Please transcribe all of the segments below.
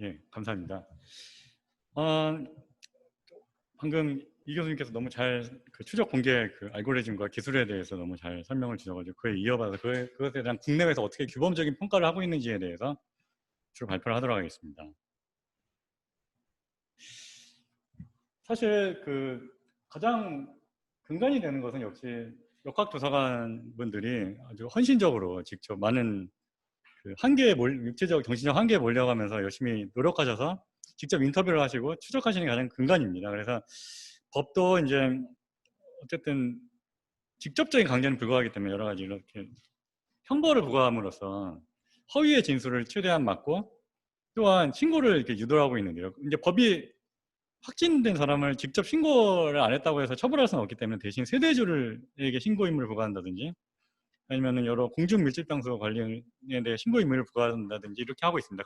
예, 감사합니다. 어, 방금 이 교수님께서 너무 잘 그 추적 공개 그 알고리즘과 기술에 대해서 너무 잘 설명을 주셔가지고 그에 이어받아서 그것에 대한 국내에서 어떻게 규범적인 평가를 하고 있는지에 대해서 주로 발표를 하도록 하겠습니다. 사실 그 가장 근간이 되는 것은 역시 역학도서관 분들이 아주 헌신적으로 직접 많은 그 한계에 육체적, 정신적 한계에 몰려가면서 열심히 노력하셔서 직접 인터뷰를 하시고 추적하시는 게 가장 근간입니다. 그래서 법도 이제 어쨌든 직접적인 강제는 불가하기 때문에 여러 가지 이렇게 형벌을 부과함으로써 허위의 진술을 최대한 막고 또한 신고를 이렇게 유도하고 있는데요. 이제 법이 확진된 사람을 직접 신고를 안 했다고 해서 처벌할 수는 없기 때문에 대신 세대주에게 신고 의무를 부과한다든지 아니면은 여러 공중 밀집 장소 관리에 대해 신고 의무를 부과한다든지 이렇게 하고 있습니다.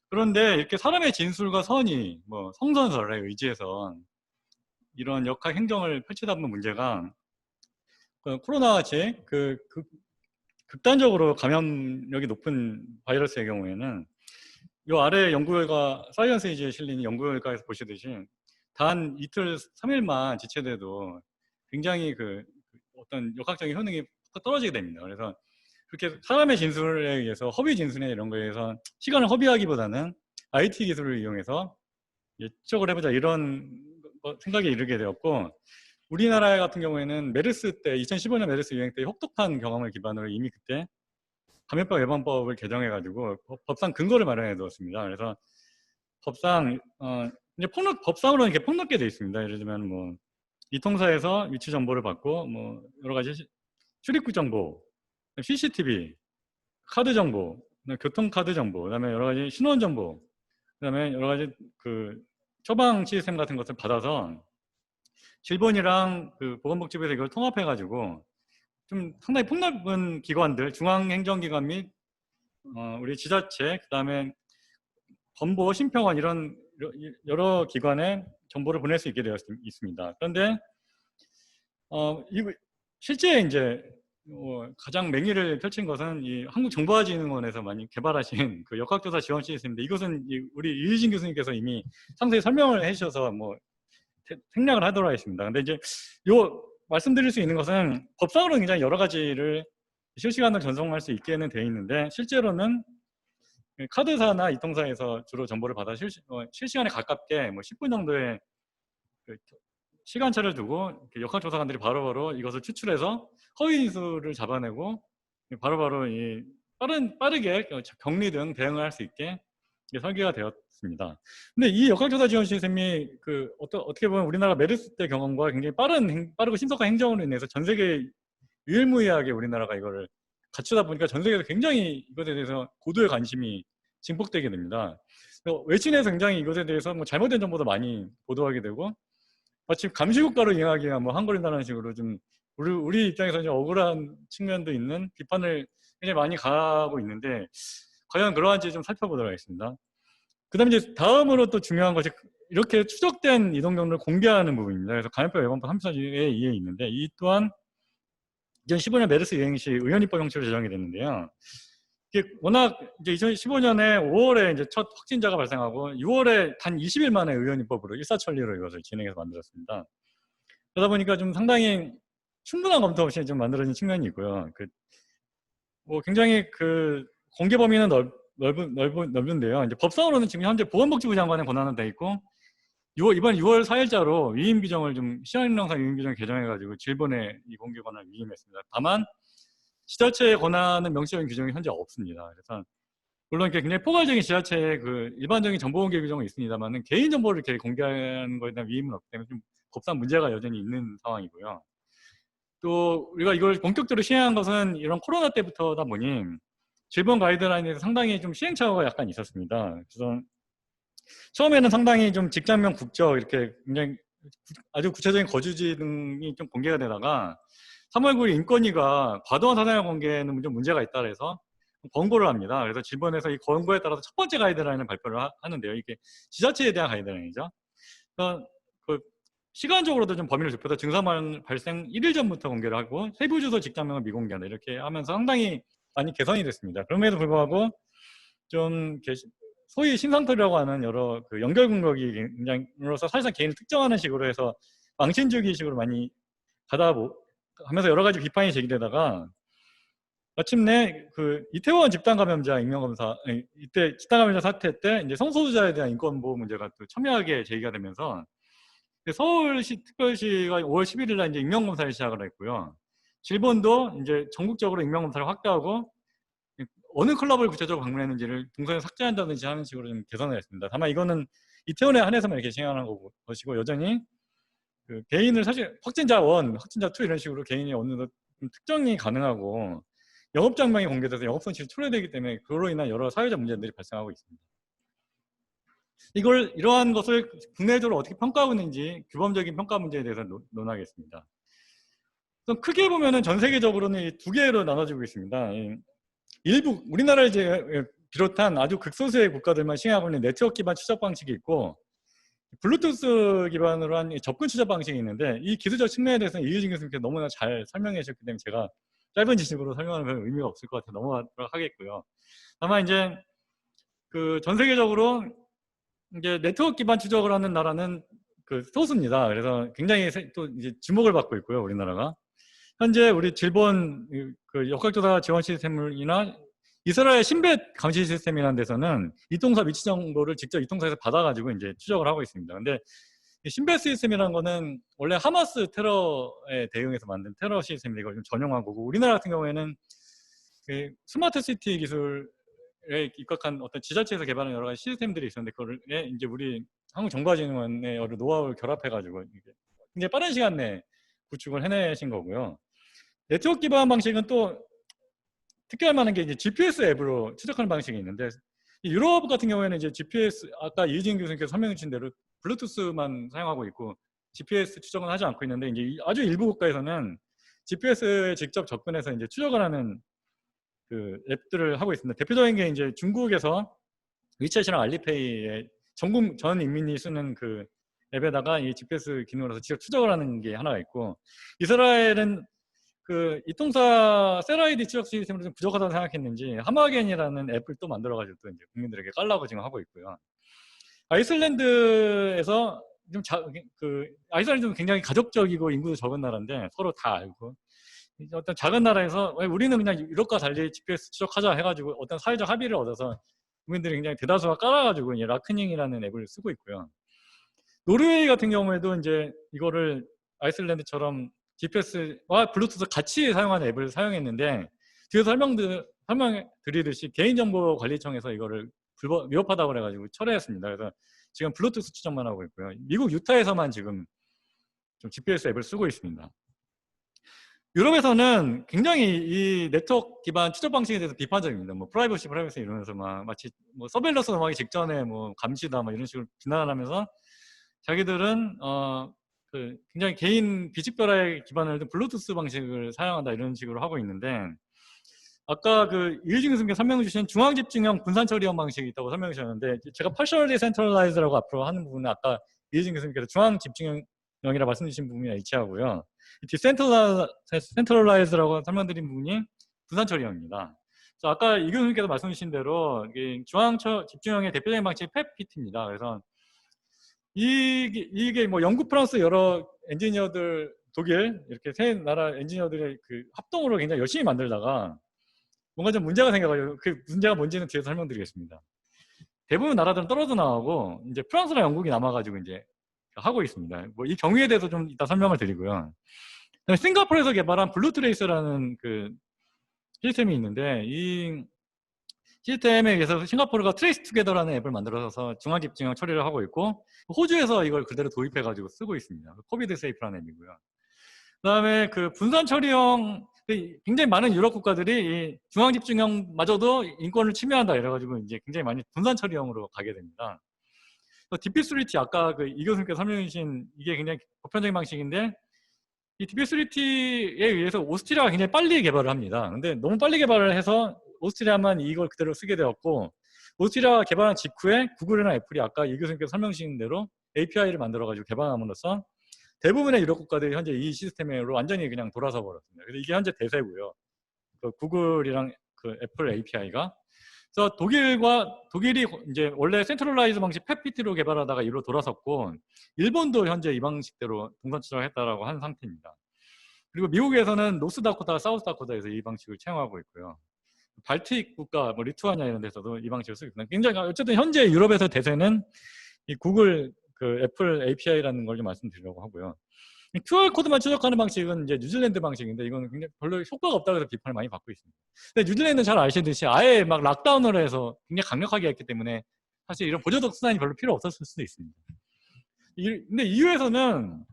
그런데 이렇게 사람의 진술과 선이 뭐 성선설에 의지해서 이런 역학 행정을 펼치다 보면 문제가 코로나 같이 극단적으로 감염력이 높은 바이러스의 경우에는 이 아래 연구결과 사이언스 에이지에 실린 연구결과에서 보시듯이 단 이틀, 3일만 지체돼도 굉장히 그 어떤 역학적인 효능이 떨어지게 됩니다. 그래서 그렇게 사람의 진술에 의해서 허위 진술이나 이런 거에 의해서 시간을 허비하기보다는 IT 기술을 이용해서 추적을 해보자 이런 생각에 이르게 되었고 우리나라 같은 경우에는 메르스 때 2015년 메르스 유행 때 혹독한 경험을 기반으로 이미 그때 감염병 예방법을 개정해가지고 법상 근거를 마련해 두었습니다. 그래서 법상 이제 법상으로는 이렇게 폭넓게 되어 있습니다. 예를 들면 뭐 이통사에서 위치 정보를 받고 뭐 여러 가지 출입국 정보, CCTV, 카드 정보, 교통카드 정보, 그다음에 여러 가지 신원 정보, 그다음에 여러 가지 그 처방 시스템 같은 것을 받아서 질본이랑 그 보건복지부에서 이걸 통합해가지고 좀 상당히 폭넓은 기관들, 중앙행정기관 및 우리 지자체, 그다음에 건보, 심평원 이런 여러 기관에 정보를 보낼 수 있게 되어 있습니다. 그런데 실제 이제 가장 맹위를 펼친 것은 이 한국정보화진흥원에서 많이 개발하신 그 역학조사 지원 시스템인데 이것은 우리 유희진 교수님께서 이미 상세히 설명을 해주셔서 뭐 생략을 하도록 하겠습니다. 근데 이제 말씀드릴 수 있는 것은 법상으로는 굉장히 여러 가지를 실시간으로 전송할 수 있게는 되어 있는데 실제로는 카드사나 이통사에서 주로 정보를 받아 실시간에 가깝게 뭐 10분 정도의 그 시간차를 두고 역학조사관들이 바로바로 이것을 추출해서 허위 진술을 잡아내고 바로바로 빠르게 격리 등 대응을 할 수 있게 설계가 되었습니다. 근데 이 역학조사 지원 시스템이 어떻게 보면 우리나라 메르스 때 경험과 굉장히 빠르고 신속한 행정으로 인해서 전 세계 유일무이하게 우리나라가 이거를 갖추다 보니까 전 세계에서 굉장히 이것에 대해서 고도의 관심이 증폭되게 됩니다. 외신에서 굉장히 이것에 대해서 뭐 잘못된 정보도 많이 보도하게 되고 마치 감시국가로 이용하기가 뭐 한거린다는 식으로 좀 우리 입장에서 좀 억울한 측면도 있는 비판을 굉장히 많이 가하고 있는데 과연 그러한지 좀 살펴보도록 하겠습니다. 그 다음에 이제 다음으로 또 중요한 것이 이렇게 추적된 이동 경로를 공개하는 부분입니다. 그래서 감염병 예방법 3사조에 이에 있는데 이 또한 2015년 메르스 유행 시 의원입법 형식으로 제정이 됐는데요. 이게 워낙 이제 2015년에 5월에 이제 첫 확진자가 발생하고 6월에 단 20일 만에 의원입법으로 일사천리로 이것을 진행해서 만들었습니다. 그러다 보니까 좀 상당히 충분한 검토 없이 좀 만들어진 측면이 있고요. 뭐 굉장히 공개 범위는 넓은데요. 이제 법상으로는 지금 현재 보건복지부 장관의 권한은 돼 있고 이번 6월 4일자로 위임 규정을 좀 시행령상 위임 규정을 개정해가지고 질본에 이 공개 권한을 위임했습니다. 다만 지자체의 권한은 명시적인 규정이 현재 없습니다. 그래서 물론 이렇게 굉장히 포괄적인 지자체의 일반적인 정보 공개 규정은 있습니다만은 개인 정보를 이렇게 공개하는 것에 대한 위임은 없기 때문에 좀 법상 문제가 여전히 있는 상황이고요. 또 우리가 이걸 본격적으로 시행한 것은 이런 코로나 때부터다 보니 질본 가이드라인에서 상당히 좀 시행착오가 약간 있었습니다. 그래서 처음에는 상당히 좀 직장명 국적 이렇게 굉장히 아주 구체적인 거주지 등이 좀 공개가 되다가 3월 9일 인권위가 과도한 사생활 공개는 좀 문제가 있다 그래서 권고를 합니다. 그래서 질본에서 이 권고에 따라서 첫 번째 가이드라인을 발표를 하는데요. 이게 지자체에 대한 가이드라인이죠. 그러니까 시간적으로도 좀 범위를 좁혀서 증상 발생 1일 전부터 공개를 하고 세부 주소 직장명을 미공개한다 이렇게 하면서 상당히 많이 개선이 됐습니다. 그럼에도 불구하고 좀 소위 신상털이라고 하는 여러 그 연결 공격이 굉장히로서 사실상 개인을 특정하는 식으로 해서 망신주기식으로 많이 하면서 여러 가지 비판이 제기되다가 마침내 그 이태원 집단 감염자 익명검사 이때 집단 감염자 사태 때 이제 성소수자에 대한 인권 보호 문제가 또 첨예하게 제기가 되면서 서울시 특별시가 5월 11일 날 이제 익명검사를 시작을 했고요. 일본도 이제 전국적으로 익명검사를 확대하고 어느 클럽을 구체적으로 방문했는지를 동선에 삭제한다든지 하는 식으로 좀 개선을 했습니다. 다만 이거는 이태원에 한해서만 이렇게 시행하는 것이고 여전히 그 개인을 사실 확진자 1, 확진자 2 이런 식으로 개인이 어느 정도 특정이 가능하고 영업장면이 공개돼서 영업손실이 초래되기 때문에 그로 인한 여러 사회적 문제들이 발생하고 있습니다. 이러한 것을 국내적으로 어떻게 평가하고 있는지 규범적인 평가 문제에 대해서 논하겠습니다. 크게 보면은 전 세계적으로는 두 개로 나눠지고 있습니다. 일부 우리나라를 이제 비롯한 아주 극소수의 국가들만 시행하고 있는 네트워크 기반 추적 방식이 있고 블루투스 기반으로 한 접근 추적 방식이 있는데 이 기술적 측면에 대해서는 이유진 교수님께서 너무나 잘 설명해 주셨기 때문에 제가 짧은 지식으로 설명하는 건 의미가 없을 것 같아서 넘어가도록 하겠고요. 다만 이제 그 전 세계적으로 이제 네트워크 기반 추적을 하는 나라는 그 소수입니다. 그래서 굉장히 또 이제 주목을 받고 있고요, 우리나라가. 현재 우리 일본 그 역학조사 지원 시스템이나 이스라엘 신벳 감시 시스템이라는 데서는 이동사 위치 정보를 직접 이동사에서 받아가지고 이제 추적을 하고 있습니다. 근데 신벳 시스템이라는 거는 원래 하마스 테러에 대응해서 만든 테러 시스템인데 이걸 좀 전용한 거고 우리나라 같은 경우에는 그 스마트 시티 기술에 입각한 어떤 지자체에서 개발한 여러 가지 시스템들이 있었는데 그거를 이제 우리 한국정보화진흥원의 여러 노하우를 결합해가지고 굉장히 빠른 시간 내에 구축을 해내신 거고요. 네트워크 기반 방식은 또 특별할 만한 게 이제 GPS 앱으로 추적하는 방식이 있는데 유럽 같은 경우에는 이제 GPS 아까 이진 교수님께서 설명해 주신 대로 블루투스만 사용하고 있고 GPS 추적은 하지 않고 있는데 이제 아주 일부 국가에서는 GPS에 직접 접근해서 이제 추적을 하는 그 앱들을 하고 있습니다. 대표적인 게 이제 중국에서 위챗이랑 알리페이에 전 인민이 쓰는 그 앱에다가 이 GPS 기능으로서 직접 추적을 하는 게 하나가 있고 이스라엘은 그 이통사 셀아이디 추적 시스템으로 좀 부족하다고 생각했는지 하마겐이라는 앱을 또 만들어가지고 또 이제 국민들에게 깔라고 지금 하고 있고요. 아이슬란드에서 아이슬란드는 굉장히 가족적이고 인구도 적은 나라인데 서로 다 알고 어떤 작은 나라에서 우리는 그냥 유럽과 달리 GPS 추적하자 해가지고 어떤 사회적 합의를 얻어서 국민들이 굉장히 대다수가 깔아가지고 이제 라크닝이라는 앱을 쓰고 있고요. 노르웨이 같은 경우에도 이제 이거를 아이슬란드처럼 GPS와 블루투스 같이 사용하는 앱을 사용했는데 뒤에서 설명드리듯이 개인정보관리청에서 이거를 위협하다고 그래가지고 철회했습니다. 그래서 지금 블루투스 추적만 하고 있고요. 미국 유타에서만 지금 좀 GPS 앱을 쓰고 있습니다. 유럽에서는 굉장히 이 네트워크 기반 추적 방식에 대해서 비판적입니다. 뭐 프라이버시 이러면서 막 마치 뭐 서베일런스 넘어가기 직전에 뭐 감시다 뭐 이런 식으로 비난을 하면서 자기들은 굉장히 개인 비식별화에 기반을 둔 블루투스 방식을 사용한다 이런 식으로 하고 있는데 아까 그 이유진 교수님께서 설명해 주신 중앙집중형 분산처리형 방식이 있다고 설명해 주셨는데 제가 partially centralized라고 앞으로 하는 부분은 아까 이유진 교수님께서 중앙집중형이라 말씀 주신 부분이랑 일치하고요. decentralized라고 설명드린 부분이 분산처리형입니다. 그래서 아까 이 교수님께서 말씀 주신 대로 중앙집중형의 대표적인 방식이 펩피트입니다. 그래서 이게 뭐 영국, 프랑스 여러 엔지니어들, 독일 이렇게 세 나라 엔지니어들의 그 합동으로 굉장히 열심히 만들다가 뭔가 좀 문제가 생겨가지고 그 문제가 뭔지는 뒤에서 설명드리겠습니다. 대부분 나라들은 떨어져 나가고 이제 프랑스나 영국이 남아가지고 이제 하고 있습니다. 뭐 이 경위에 대해서 좀 이따 설명을 드리고요. 싱가포르에서 개발한 블루트레이스라는 그 시스템이 있는데 이 시스템에 의해서 싱가포르가 트레이스 투게더라는 앱을 만들어서 중앙집중형 처리를 하고 있고 호주에서 이걸 그대로 도입해가지고 쓰고 있습니다. 코비드 세이프라는 앱이고요. 그다음에 그 분산 처리형 굉장히 많은 유럽 국가들이 이 중앙집중형마저도 인권을 침해한다 이래가지고 이제 굉장히 많이 분산 처리형으로 가게 됩니다. DP3T 아까 그 이 교수님께서 설명해 주신 이게 굉장히 보편적인 방식인데 이 DP3T에 의해서 오스트리아가 굉장히 빨리 개발을 합니다. 근데 너무 빨리 개발을 해서 오스트리아만 이걸 그대로 쓰게 되었고 오스트리아가 개발한 직후에 구글이나 애플이 아까 이 교수님께서 설명 주신 대로 API를 만들어가지고 개발함으로써 대부분의 유럽 국가들이 현재 이 시스템으로 완전히 그냥 돌아서 버렸습니다. 그래서 이게 현재 대세고요. 그 구글이랑 그 애플 API가 그래서 독일이 이제 원래 센트럴라이즈 방식 펫피티로 개발하다가 이로 돌아섰고, 일본도 현재 이 방식대로 동선 추적했다라고 한 상태입니다. 그리고 미국에서는 노스다코타, 사우스다코타에서 이 방식을 채용하고 있고요. 발틱 국가, 뭐 리투아니아 이런 데서도 이 방식을 쓰고 있습니다. 굉장히 어쨌든 현재 유럽에서 대세는 이 구글 그 애플 API라는 걸 좀 말씀드리려고 하고요. QR 코드만 추적하는 방식은 이제 뉴질랜드 방식인데 이거는 굉장히 별로 효과가 없다고 해서 비판을 많이 받고 있습니다. 근데 뉴질랜드는 잘 아시듯이 아예 막 락다운을 해서 굉장히 강력하게 했기 때문에 사실 이런 보조적 수단이 별로 필요 없었을 수도 있습니다. 근데 EU에서는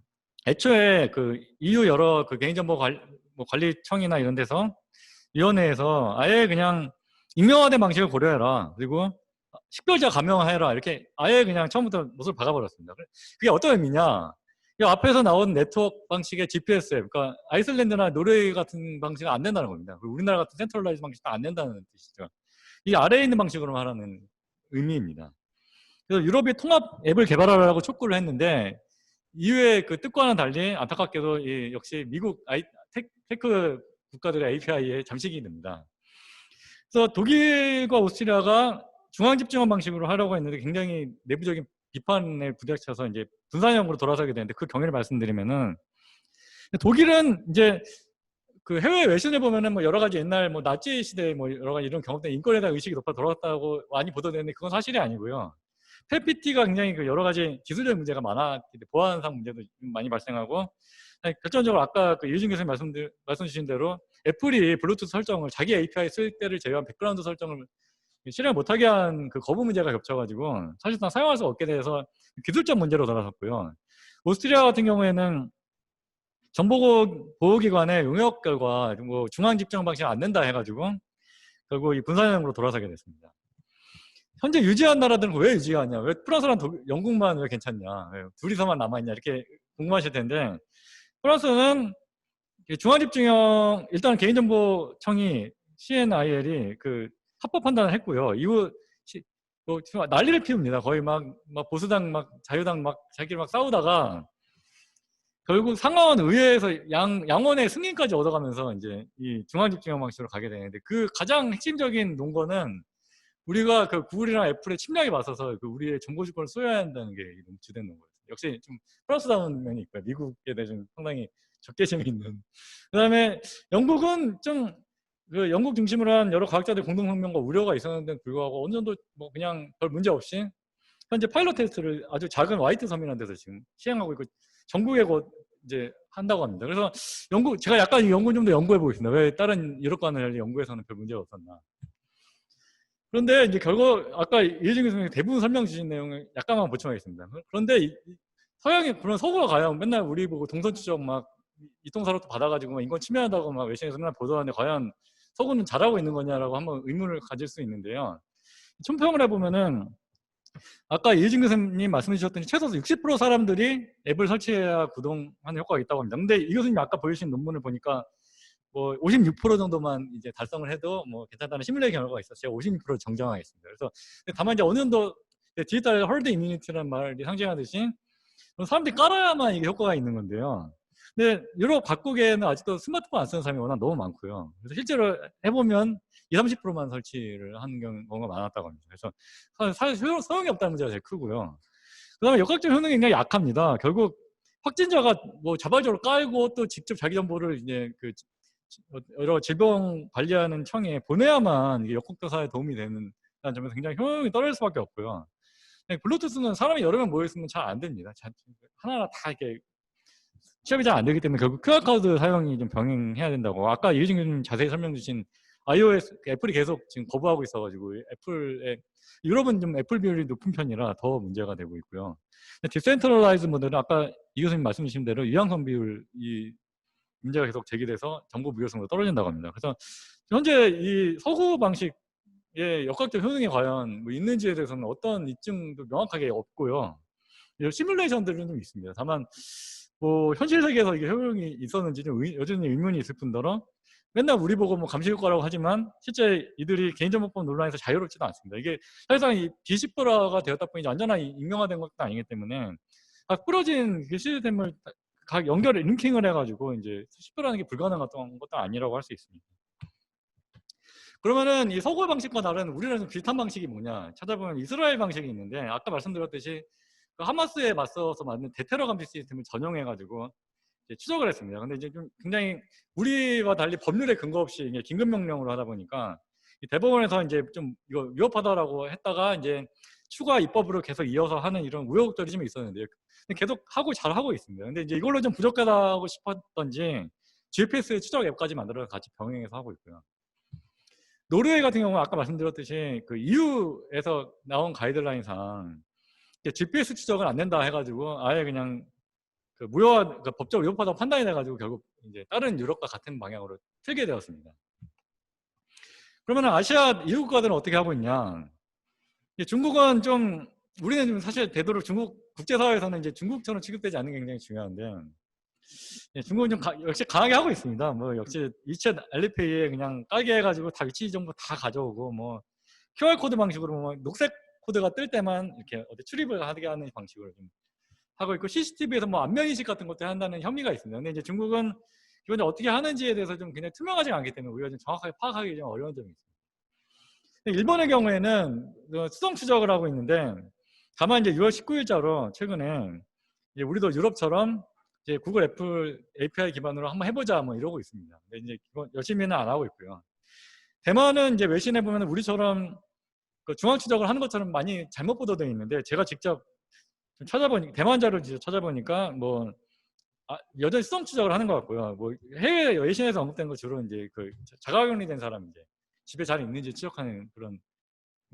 애초에 그 EU 여러 그 개인정보 관리청이나 이런 데서 위원회에서 아예 그냥 익명화된 방식을 고려해라. 그리고 식별자 감형해라. 이렇게 아예 그냥 처음부터 못을 박아버렸습니다. 그게 어떤 의미냐? 이 앞에서 나온 네트워크 방식의 GPS 앱, 그러니까 아이슬란드나 노르웨이 같은 방식은 안 된다는 겁니다. 그리고 우리나라 같은 센트럴라이즈 방식도 안 된다는 뜻이죠. 이 아래에 있는 방식으로 하라는 의미입니다. 그래서 유럽이 통합 앱을 개발하라고 촉구를 했는데 EU의 그 뜻과는 달리 안타깝게도 역시 미국 테크 국가들의 API에 잠식이 됩니다. 그래서 독일과 오스트리아가 중앙집중원 방식으로 하려고 했는데 굉장히 내부적인 비판에 부딪혀서 이제 분산형으로 돌아서게 되는데 그 경위를 말씀드리면은 독일은 이제 그 해외 외신을 보면은 뭐 여러 가지 옛날 뭐 나치 시대 뭐 여러 가지 이런 경험 때문에 인권에 대한 의식이 높아 돌아갔다고 많이 보도되는데 그건 사실이 아니고요. 펠피티가 굉장히 그 여러 가지 기술적 문제가 많았기 때문에 보안상 문제도 많이 발생하고 결정적으로 아까 그 유진 교수님 말씀 주신 대로 애플이 블루투스 설정을 자기 API 쓸 때를 제외한 백그라운드 설정을 실행 못하게 한 그 거부 문제가 겹쳐가지고 사실상 사용할 수 없게 돼서 기술적 문제로 돌아섰고요. 오스트리아 같은 경우에는 정보보호기관의 용역 결과 뭐 중앙 집중 방식이 안 된다 해가지고 결국 이 분산형으로 돌아서게 됐습니다. 현재 유지한 나라들은 왜 유지하냐? 왜 프랑스랑 영국만 왜 괜찮냐? 왜 둘이서만 남아있냐? 이렇게 궁금하실 텐데 프랑스는 중앙집중형 일단 개인정보청이 CNIL이 그 합법 판단을 했고요. 이후 뭐 난리를 피웁니다. 거의 막 보수당 막 자유당 막 자기를 막 싸우다가 결국 상하원 의회에서 양원의 승인까지 얻어가면서 이제 이 중앙집중형 방식으로 가게 되는데 그 가장 핵심적인 논거는 우리가 그 구글이나 애플의 침략에 맞서서 그 우리의 정보 주권을 소유해야 한다는 게 너무 주된 논거예요. 역시 좀 플러스다운 면이 있고요. 미국에 대해 좀 상당히 적개심이 있는. 그다음에 영국은 좀 그 영국 중심으로 한 여러 과학자들 공동성명과 우려가 있었는데 불구하고 어느 정도 뭐 그냥 별 문제 없이 현재 파일럿 테스트를 아주 작은 화이트 섬이라는 데서 지금 시행하고 있고 전국에 곧 이제 한다고 합니다. 그래서 제가 약간 이 연구 좀 더 연구해 보겠습니다. 왜 다른 유럽과는 연구에서는 별 문제가 없었나. 그런데 이제 결국 아까 이혜진 교수님이 대부분 설명 주신 내용을 약간만 보충하겠습니다. 그런데 서양이 그런 서구가 과연 맨날 우리 보고 동선 추적 막 이통사로도 받아가지고 인권 침해한다고 막 외신에서 맨날 보도하는데 과연 서구는 잘하고 있는 거냐라고 한번 의문을 가질 수 있는데요. 총평을 해보면은 아까 이혜진 교수님 말씀해 주셨더니 최소 60% 사람들이 앱을 설치해야 구동하는 효과가 있다고 합니다. 근데 이 교수님이 아까 보여주신 논문을 보니까 뭐 56% 정도만 이제 달성을 해도 뭐 괜찮다는 시뮬레이션 결과가 있어서 제가 56% 정정하겠습니다. 그래서 다만 이제 어느 정도 디지털 헐드 이뮤니티라는 말이 상징하듯이 사람들이 깔아야만 이게 효과가 있는 건데요. 근데 유럽 각국에는 아직도 스마트폰 안 쓰는 사람이 워낙 너무 많고요. 그래서 실제로 해보면 20, 30%만 설치를 하는 경우가 많았다고 합니다. 그래서 사실 소용이 없다는 문제가 제일 크고요. 그 다음에 역학적 효능이 굉장히 약합니다. 결국 확진자가 뭐 자발적으로 깔고 또 직접 자기 정보를 이제 그 여러 질병 관리하는 청에 보내야만 이게 역학조사에 도움이 되는 점에서 굉장히 효용이 떨어질 수밖에 없고요. 블루투스는 사람이 여러 명 모여 있으면 잘 안 됩니다. 하나하나 다 이렇게 취업이 잘 안 되기 때문에 결국 QR코드 사용이 좀 병행해야 된다고. 아까 이유진 교수님 자세히 설명 주신 iOS, 애플이 계속 지금 거부하고 있어가지고 유럽은 좀 애플 비율이 높은 편이라 더 문제가 되고 있고요. 디센트럴라이즈 모델은 아까 이 교수님 말씀 주신 대로 유양성 비율이 문제가 계속 제기돼서 정보 무결성도 떨어진다고 합니다. 그래서 현재 이 서구 방식의 역학적 효능이 과연 뭐 있는지에 대해서는 어떤 입증도 명확하게 없고요. 시뮬레이션들은 좀 있습니다. 다만 뭐 현실 세계에서 이게 효용이 있었는지 좀 여전히 의문이 있을 뿐더러 맨날 우리 보고 뭐 감시 효과라고 하지만 실제 이들이 개인정보법 논란에서 자유롭지도 않습니다. 이게 사실상 이 비시프라가 되었다 보니 안전한 익명화된 것도 아니기 때문에 각 부러진 시스템을 각 연결을 링킹을 해가지고 이제 시프라는 게 불가능했던 것도 아니라고 할 수 있습니다. 그러면은 이 서구의 방식과 다른 우리랑 좀 비슷한 방식이 뭐냐 찾아보면 이스라엘 방식이 있는데, 아까 말씀드렸듯이 그 하마스에 맞서서 만든 대테러 감시 시스템을 전용해가지고 이제 추적을 했습니다. 근데 이제 좀 굉장히 우리와 달리 법률에 근거 없이 이게 긴급 명령으로 하다 보니까 이 대법원에서 이제 좀 이거 위협하다라고 했다가 이제 추가 입법으로 계속 이어서 하는 이런 우여곡절이 좀 있었는데 계속 하고 잘 하고 있습니다. 근데 이제 이걸로 좀 부족하다고 싶었던지 GPS 추적 앱까지 만들어서 같이 병행해서 하고 있고요. 노르웨이 같은 경우는 아까 말씀드렸듯이 그 EU에서 나온 가이드라인상 GPS 추적은 안 된다 해가지고 아예 그냥 그 무효화, 그 법적으로 위협하다고 판단이 돼가지고 결국 이제 다른 유럽과 같은 방향으로 틀게 되었습니다. 그러면 아시아 EU 국가들은 어떻게 하고 있냐? 중국은 좀 우리는 좀 사실 되도록 중국 국제사회에서는 이제 중국처럼 취급되지 않는 게 굉장히 중요한데 중국은 좀 역시 강하게 하고 있습니다. 뭐 역시 이챗 알리페이에 그냥 깔게 해가지고 다 위치 정보 다 가져오고 뭐 QR 코드 방식으로 뭐 녹색 코드가 뜰 때만 이렇게 어디 출입을 하게 하는 방식으로 좀 하고 있고 CCTV에서 뭐 안면 인식 같은 것도 한다는 혐의가 있습니다. 근데 이제 중국은 기본적으로 어떻게 하는지에 대해서 좀 그냥 투명하지 않기 때문에 우리가 좀 정확하게 파악하기 좀 어려운 점이 있습니다. 일본의 경우에는 수동 추적을 하고 있는데 다만 이제 6월 19일자로 최근에 이제 우리도 유럽처럼 이제 구글 애플 API 기반으로 한번 해보자 뭐 이러고 있습니다. 근데 이제 열심히는 안 하고 있고요. 대만은 이제 외신에 보면 우리처럼 그 중앙 추적을 하는 것처럼 많이 잘못 보도되어 있는데 제가 직접 좀 찾아보니까 대만 자료를 직접 찾아보니까 뭐 여전히 수동 추적을 하는 것 같고요. 뭐 해외 외신에서 언급된 거 주로 이제 그 자가격리된 사람 이제 집에 잘 있는지 추적하는 그런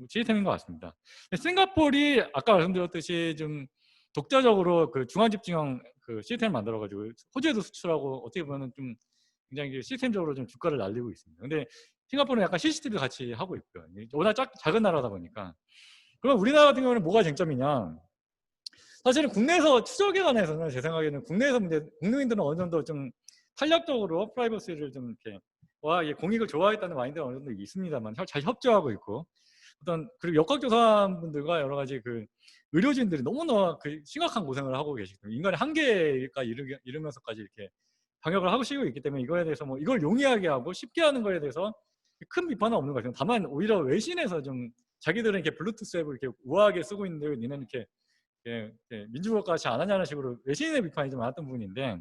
시스템인 것 같습니다. 싱가포르이 아까 말씀드렸듯이 좀 독자적으로 그 중앙집중형 그 시스템을 만들어가지고 호주에도 수출하고 어떻게 보면 좀 굉장히 시스템적으로 좀 주가를 날리고 있습니다. 근데 싱가포르는 약간 CCTV 같이 하고 있고요. 워낙 작은 나라다 보니까. 그럼 우리나라 같은 경우는 뭐가 쟁점이냐? 사실은 국내에서 추적에 관해서는 제 생각에는 국내에서 문제, 국민들은 어느 정도 좀 탄력적으로 프라이버시를 좀 이렇게 공익을 좋아했다는 마인드가 어느 정도 있습니다만 잘 협조하고 있고 그리고 역학조사분들과 여러 가지 그 의료진들이 너무나 그 심각한 고생을 하고 계시기 때문에 인간의 한계가 이르면서까지 이렇게 방역을 하고 시고 있기 때문에 이거에 대해서 뭐 이걸 용이하게 하고 쉽게 하는 거에 대해서 큰 비판은 없는 것 같아요. 다만 오히려 외신에서 좀 자기들은 이렇게 블루투스 앱을 이렇게 우아하게 쓰고 있는데 왜 니네는 이렇게 민주국가 같이 안 하냐는 식으로 외신의 비판이 좀 많았던 부분인데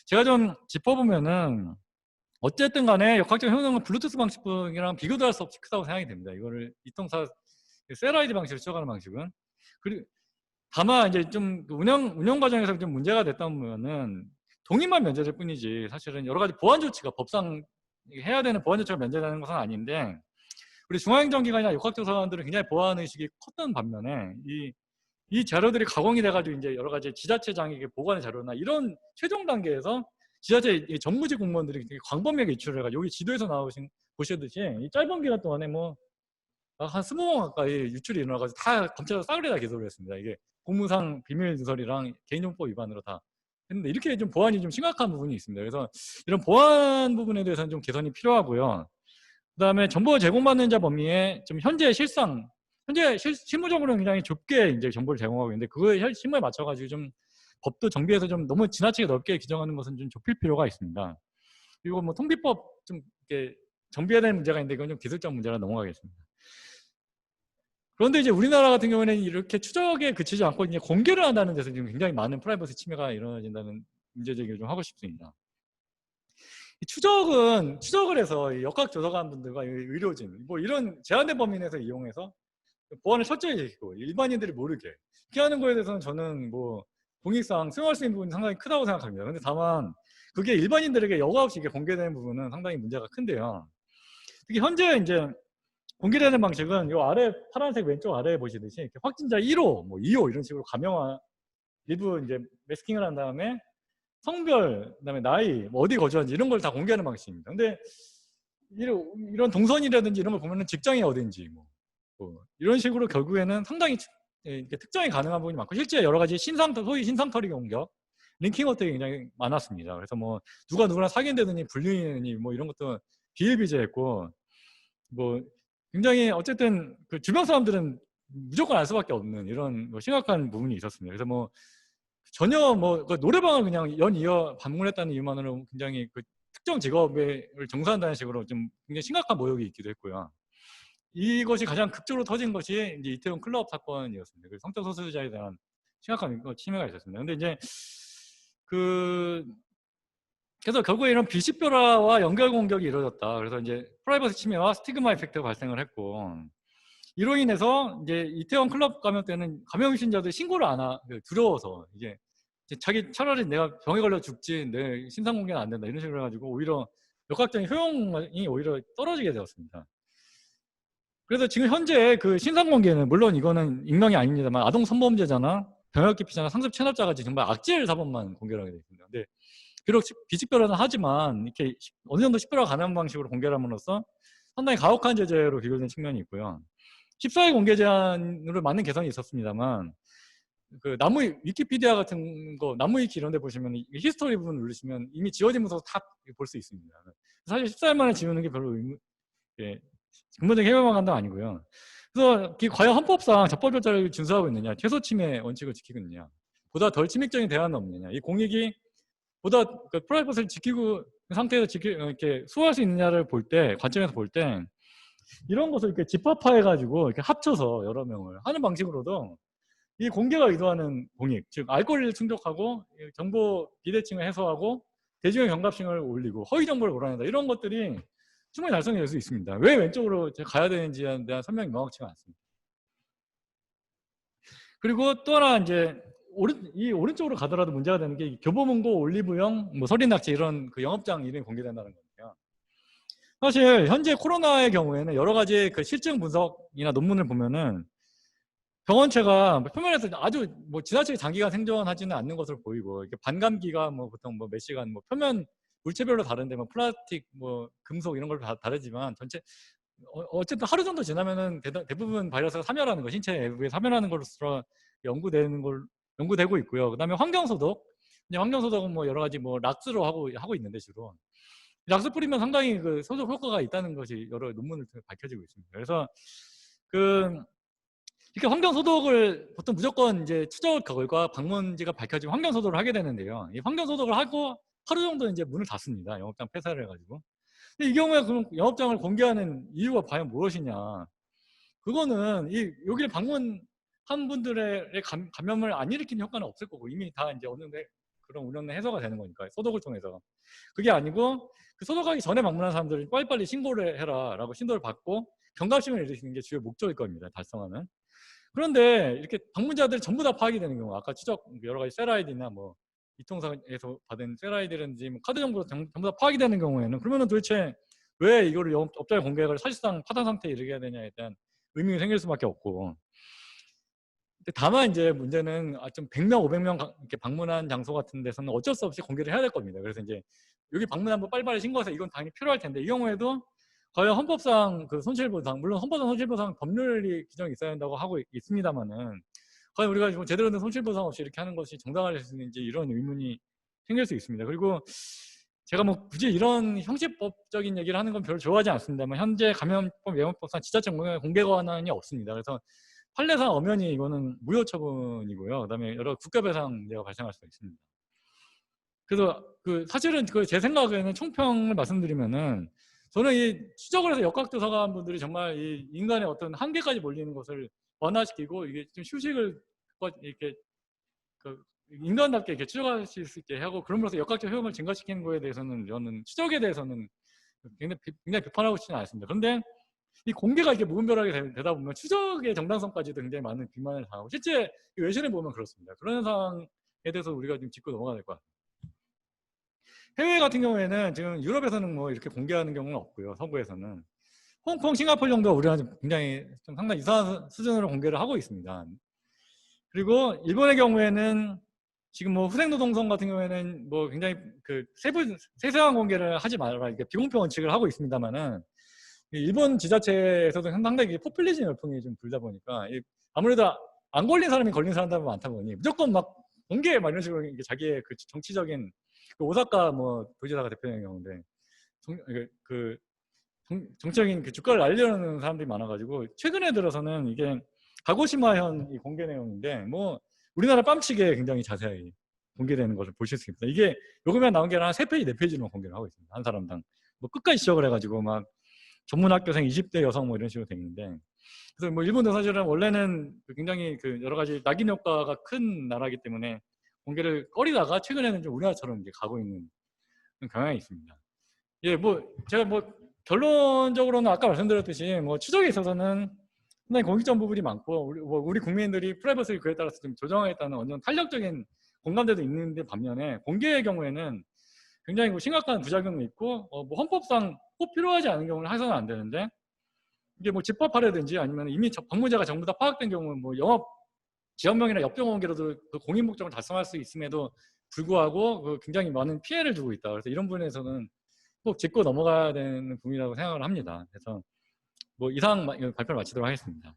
제가 좀 짚어보면은 어쨌든 간에 역학적 효능은 블루투스 방식이랑 비교도 할 수 없이 크다고 생각이 됩니다. 이거를 이통사 셀아이디 방식으로 추적하는 방식은. 그리고 다만 이제 좀 운영 과정에서 좀 문제가 됐던 부분은 동의만 면제될 뿐이지 사실은 여러 가지 보안 조치가 법상 해야 되는 보안 조치가 면제되는 것은 아닌데 우리 중앙행정기관이나 역학조사관들은 굉장히 보안 의식이 컸던 반면에 이 자료들이 가공이 돼가지고 이제 여러 가지 지자체장에게 보관의 자료나 이런 최종 단계에서 지자체 정무직 공무원들이 되게 광범위하게 유출을 해가지고 여기 지도에서 보시듯이 이 짧은 기간 동안에 뭐 한 20번 가까이 유출이 일어나가지고 다 검찰에서 싸그리 다 기소를 했습니다. 이게 공무상 비밀 누설이랑 개인정보 위반으로 다 했는데 이렇게 좀 보안이 좀 심각한 부분이 있습니다. 그래서 이런 보안 부분에 대해서는 좀 개선이 필요하고요. 그다음에 정보 제공받는 자 범위에 좀 현재 실무적으로는 굉장히 좁게 이제 정보를 제공하고 있는데 그거에 실무에 맞춰가지고 좀 법도 정비해서 좀 너무 지나치게 넓게 규정하는 것은 좀 좁힐 필요가 있습니다. 그리고 뭐 통비법 좀 이렇게 정비해야 되는 문제가 있는데 이건 좀 기술적 문제라 넘어가겠습니다. 그런데 이제 우리나라 같은 경우에는 이렇게 추적에 그치지 않고 이제 공개를 한다는 데서 지금 굉장히 많은 프라이버시 침해가 일어나진다는 문제 제기를 좀 하고 싶습니다. 추적을 해서 역학조사관분들과 의료진 뭐 이런 제한된 범위 내에서 이용해서 보안을 철저히 지키고 일반인들이 모르게 이렇게 하는 거에 대해서는 저는 뭐 공익상 수용할 수 있는 부분이 상당히 크다고 생각합니다. 근데 다만 그게 일반인들에게 여과 없이 이게 공개되는 부분은 상당히 문제가 큰데요. 특히 현재 이제 공개되는 방식은 이 아래 파란색 왼쪽 아래에 보시듯이 이렇게 확진자 1호, 뭐 2호 이런 식으로 가명화 일부 이제 매스킹을 한 다음에 성별, 그다음에 나이, 뭐 어디 거주한지 이런 걸 다 공개하는 방식입니다. 근데 이런 동선이라든지 이런 걸 보면은 직장이 어딘지 뭐 이런 식으로 결국에는 상당히 특정이 가능한 부분이 많고 실제 여러 가지 소위 신상털이 공격, 링킹 어택이 굉장히 많았습니다. 그래서 뭐 누가 누구랑 사귄다더니 불륜이니 뭐 이런 것도 비일비재했고 뭐 굉장히 어쨌든 그 주변 사람들은 무조건 알 수밖에 없는 이런 뭐 심각한 부분이 있었습니다. 그래서 뭐 전혀 뭐 그 노래방을 그냥 연이어 방문했다는 이유만으로 굉장히 그 특정 직업을 종사한다는 식으로 좀 굉장히 심각한 모욕이 있기도 했고요. 이것이 가장 극적으로 터진 것이 이제 이태원 클럽 사건이었습니다. 그 성적 소수자에 대한 심각한 침해가 있었습니다. 근데 이제 그래서 결국에 이런 비식별화와 연결 공격이 이루어졌다. 그래서 이제 프라이버시 침해와 스티그마 이펙트가 발생을 했고, 이로 인해서 이제 이태원 클럽 감염 때는 감염 신자들 신고를 안 두려워서 이제 자기 차라리 내가 병에 걸려 죽지 내 신상 공개는 안 된다 이런 식으로 해가지고 오히려 역학적인 효용이 오히려 떨어지게 되었습니다. 그래서 지금 현재 그 신상 공개는 물론 이거는 익명이 아닙니다만 아동 성범죄자나 병역 기피자나 상습 체납자가 정말 악질 사본만 공개를 하게 되어 있습니다. 근데 비록 비식별화는 하지만 이렇게 어느 정도 식별화 가능한 방식으로 공개를 함으로써 상당히 가혹한 제재로 비교된 측면이 있고요. 14일 공개 제한으로 많은 개선이 있었습니다만 그 나무 위키피디아 같은 거 나무위키 이런 데 보시면 히스토리 부분 누르시면 이미 지워진 문서 다 볼 수 있습니다. 사실 14일 만에 지우는 게 별로 근본적인 해외 방안도 아니고요. 그래서 과연 헌법상 적법 절차를 준수하고 있느냐, 최소 침해 원칙을 지키고 있느냐, 보다 덜 침입적인 대안은 없느냐, 이 공익이 보다 그 프라이버시를 지키고 상태에서 이렇게 수호할 수 있느냐를 볼 때, 관점에서 볼 때 이런 것을 이렇게 집합화해가지고 이렇게 합쳐서 여러 명을 하는 방식으로도 이 공개가 의도하는 공익, 즉 알고리즘을 충족하고 정보 비대칭을 해소하고 대중의 경각심을 올리고 허위 정보를 몰아낸다 이런 것들이 충분히 달성이 될 수 있습니다. 왜 왼쪽으로 가야 되는지에 대한 설명이 명확치가 않습니다. 그리고 또 하나 이제 이 오른쪽으로 가더라도 문제가 되는 게 교보문고, 올리브영, 뭐 서린낙지 이런 그 영업장 이름이 공개된다는 거예요. 사실 현재 코로나의 경우에는 여러 가지 그 실증 분석이나 논문을 보면은 병원체가 표면에서 아주 뭐 지나치게 장기간 생존하지는 않는 것으로 보이고 이렇게 반감기가 뭐 보통 뭐 몇 시간 뭐 표면 물체별로 다른데 뭐 플라스틱 뭐 금속 이런 걸로 다르지만 전체 어쨌든 하루 정도 지나면은 대부분 바이러스가 사멸하는 거, 신체 내부에 사멸하는 것으로 연구되고 있고요. 그다음에 환경소독, 환경소독은 뭐 여러 가지 뭐 락스로 하고 있는데 주로 락스 뿌리면 상당히 그 소독 효과가 있다는 것이 여러 논문을 통해 밝혀지고 있습니다. 그래서 이렇게 환경소독을 보통 무조건 이제 추적 결과 방문지가 밝혀지면 환경소독을 하게 되는데요. 이 환경소독을 하고 하루 정도 이제 문을 닫습니다. 영업장 폐쇄를 해가지고. 근데 이 경우에 그럼 영업장을 공개하는 이유가 과연 무엇이냐? 그거는 여기를 방문한 분들의 감염을 안 일으키는 효과는 없을 거고 이미 다 이제 어느 정도 그런 운영의 해소가 되는 거니까 소독을 통해서. 그게 아니고 그 소독하기 전에 방문한 사람들을 빨리빨리 신고를 해라라고 신도를 받고 경각심을 일으키는 게 주요 목적일 겁니다. 달성하는. 그런데 이렇게 방문자들 전부 다 파악이 되는 경우, 아까 추적 여러 가지 셀아이디나 뭐 이통사에서 받은 셀아이디라든지 뭐 카드 정보가 전부 다 파악이 되는 경우에는 그러면은 도대체 왜 이거를 업자의 공개를 사실상 파산 상태에 이르게 해야 되냐에 대한 의문이 생길 수밖에 없고. 다만 이제 문제는 좀 100명, 500명 이렇게 방문한 장소 같은 데서는 어쩔 수 없이 공개를 해야 될 겁니다. 그래서 이제 여기 방문한 번 빨리빨리 신고해서 이건 당연히 필요할 텐데 이 경우에도 과연 헌법상 그 손실보상, 물론 헌법상 손실보상 법률이 규정이 있어야 한다고 하고 있습니다만은 과연 우리가 지금 제대로 된 손실보상 없이 이렇게 하는 것이 정당할 수 있는지 이런 의문이 생길 수 있습니다. 그리고 제가 뭐 굳이 이런 형식법적인 얘기를 하는 건 별로 좋아하지 않습니다만 현재 감염법 예방법상 지자체 공개 권한이 없습니다. 그래서 판례상 엄연히 이거는 무효 처분이고요. 그다음에 여러 국가배상 문제가 발생할 수가 있습니다. 그래서 사실은 제 생각에는 총평을 말씀드리면은 저는 이 추적을 해서 역학조사관 분들이 정말 이 인간의 어떤 한계까지 몰리는 것을 완화시키고 이게 좀 휴식을 이렇게 인간답게 이렇게 추적하실 수 있게 하고 그럼으로써 역학적 효용을 증가시키는 거에 대해서는 저는 추적에 대해서는 굉장히 비판하고 싶지는 않습니다. 그런데 이 공개가 이렇게 무분별하게 되다 보면 추적의 정당성까지도 굉장히 많은 비난을 당하고 실제 외신을 보면 그렇습니다. 그런 상황에 대해서 우리가 좀 짚고 넘어가야 될 것 같아요. 해외 같은 경우에는 지금 유럽에서는 뭐 이렇게 공개하는 경우는 없고요. 서구에서는 홍콩, 싱가포르 정도 우리가 굉장히 좀 상당히 이상한 수준으로 공개를 하고 있습니다. 그리고 일본의 경우에는 지금 뭐 후생노동성 같은 경우에는 뭐 굉장히 세세한 공개를 하지 말아라 이렇게 비공표 원칙을 하고 있습니다만은 일본 지자체에서도 상당히 포퓰리즘 열풍이 좀 불다 보니까 아무래도 안 걸린 사람이 걸린 사람들이 많다 보니 무조건 막 공개 막 이런 식으로 자기의 그 정치적인 오사카 뭐 도지사가 대표적인 경우인데 정치적인 주가를 알리려는 사람들이 많아가지고 최근에 들어서는 이게 가고시마현 이 공개 내용인데 뭐 우리나라 뺨치게 굉장히 자세하게 공개되는 것을 보실 수 있습니다. 이게 요금에 나온 게 한 3페이지, 4페이지로 공개를 하고 있습니다. 한 사람당. 뭐 끝까지 지적을 해가지고 막 전문 학교생 20대 여성 뭐 이런 식으로 돼 있는데, 그래서 뭐 일본도 사실은 원래는 굉장히 그 여러 가지 낙인 효과가 큰 나라이기 때문에 공개를 꺼리다가 최근에는 좀 우리나라처럼 이제 가고 있는 그런 경향이 있습니다. 예, 뭐 제가 뭐 결론적으로는 아까 말씀드렸듯이 뭐 추적에 있어서는 상당히 공익적 부분이 많고 우리 국민들이 프라이버시 그에 따라서 좀 조정하겠다는 완전 탄력적인 공감대도 있는데, 반면에 공개의 경우에는 굉장히 뭐 심각한 부작용이 있고 뭐 헌법상 꼭 필요하지 않은 경우는 해서는 안 되는데, 이게 뭐 집합하려든지 아니면 이미 방문자가 전부 다 파악된 경우는 뭐 영업 지연명이나 역병 관계로도 그 공익 목적을 달성할 수 있음에도 불구하고 그 굉장히 많은 피해를 주고 있다. 그래서 이런 부분에서는 꼭 짚고 넘어가야 되는 부분이라고 생각을 합니다. 그래서 뭐 이상 발표를 마치도록 하겠습니다.